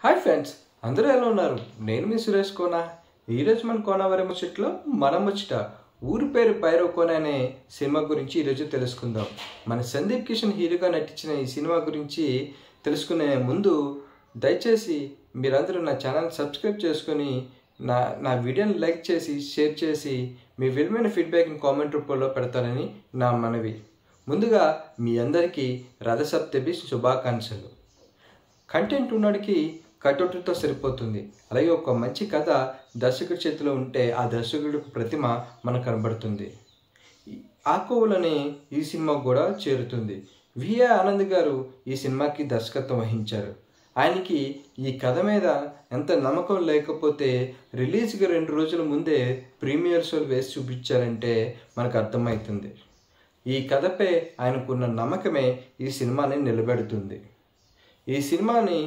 Hi friends, అందరూ ఎలా ఉన్నారు? నేను మీ సురేష్ కోన. ఈరోజు మన కోనవరం ముచ్చట్లో మనం ముచ్చట ఊరి పేరు భైరవ్ కోన అనే సినిమా గురించి ఈరోజు తెలుసుకుందాం. మన సందీప్ కిషన్ హీరోగా నటించిన ఈ సినిమా గురించి తెలుసుకునే ముందు దయచేసి మీరందరూ నా ఛానల్ సబ్స్క్రైబ్ చేసుకొని నా వీడియోని లైక్ చేసి షేర్ చేసి మీ విలువైన ఫీడ్బ్యాక్ని కామెంట్ రూపంలో పెడతారని నా మనవి. ముందుగా మీ అందరికీ రథసప్తమి శుభాకాంక్షలు. కంటెంట్ ఉన్నడికి కటౌట్తో సరిపోతుంది. అలాగే ఒక మంచి కథ దర్శకుడి చేతిలో ఉంటే ఆ దర్శకుడి ప్రతిమ మనకు కనబడుతుంది. ఆ కోవలోనే ఈ సినిమా కూడా చేరుతుంది. విఏ ఆనంద్ గారు ఈ సినిమాకి దర్శకత్వం వహించారు. ఆయనకి ఈ కథ మీద ఎంత నమ్మకం లేకపోతే రిలీజ్కి 2 రోజుల ముందే ప్రీమియర్ షోలు వేసి చూపించారంటే మనకు అర్థమవుతుంది. ఈ కథపై ఆయనకున్న నమ్మకమే ఈ సినిమాని నిలబెడుతుంది. ఈ సినిమాని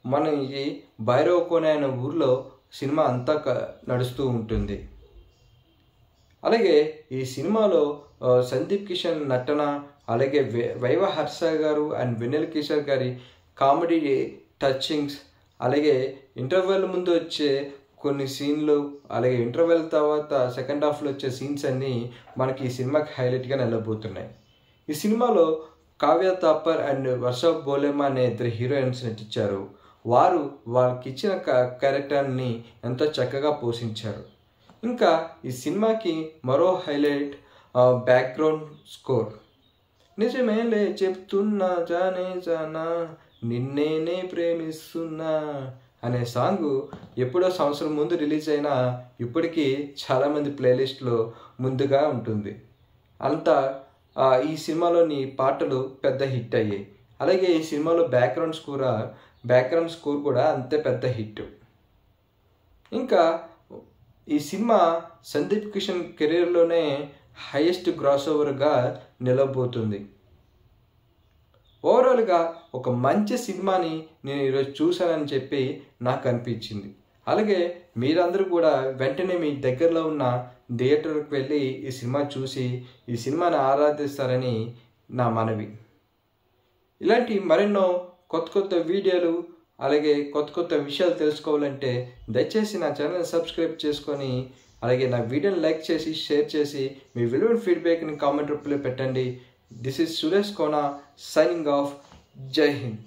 మన ఈ భైరవ్ కోన అనే ఊర్లో సినిమా అంతా నడుస్తూ ఉంటుంది. అలాగే ఈ సినిమాలో సందీప్ కిషన్ నటన, అలాగే వైవ హర్ష గారు అండ్ వెన్నెల కిషోర్ గారి కామెడీ టచింగ్స్, అలాగే ఇంటర్వెల్ ముందు వచ్చే కొన్ని సీన్లు, అలాగే ఇంటర్వెల్ తర్వాత సెకండ్ హాఫ్లో వచ్చే సీన్స్ అన్నీ మనకి ఈ సినిమాకి హైలైట్గా నిలబోతున్నాయి. ఈ సినిమాలో కావ్య తాపర్ అండ్ వర్ష బోలేమా అనే 2 హీరోయిన్స్ నటించారు. వారు వాళ్ళకి ఇచ్చిన క్యారెక్టర్ని ఎంతో చక్కగా పోషించారు. ఇంకా ఈ సినిమాకి మరో హైలైట్ బ్యాక్గ్రౌండ్ స్కోర్. నిజమేలే చెప్తున్నా జానే జానా నిన్నేనే ప్రేమిస్తున్నా అనే సాంగ్ ఎప్పుడో సంవత్సరం ముందు రిలీజ్ అయినా ఇప్పటికీ చాలామంది ప్లేలిస్ట్లో ముందుగా ఉంటుంది. అంతా ఈ సినిమాలోని పాటలు పెద్ద హిట్ అయ్యాయి. అలాగే ఈ సినిమాలో బ్యాక్గ్రౌండ్ స్కోర్ కూడా అంతే పెద్ద హిట్. ఇంకా ఈ సినిమా సందీప్ కిషన్ కెరీర్లోనే హైయెస్ట్ గ్రాస్ ఓవర్గా నిలవబోతుంది. ఓవరాల్గా ఒక మంచి సినిమాని నేను ఈరోజు చూశానని చెప్పి నాకు అనిపించింది. అలాగే మీరందరూ కూడా వెంటనే మీ దగ్గరలో ఉన్న థియేటర్కి వెళ్ళి ఈ సినిమా చూసి ఈ సినిమాని ఆరాధిస్తారని నా మనవి. ఇలాంటి మరెన్నో కొత్త వీడియోలు, అలాగే కొత్త విషయాలు తెలుసుకోవాలంటే దయచేసి నా ఛానల్ సబ్స్క్రైబ్ చేసుకొని, అలాగే నా వీడియోని లైక్ చేసి షేర్ చేసి మీ విలువైన ఫీడ్బ్యాక్ని కామెంట్ రూపంలో పెట్టండి. This is Suresh Kona signing off. జై హింద్.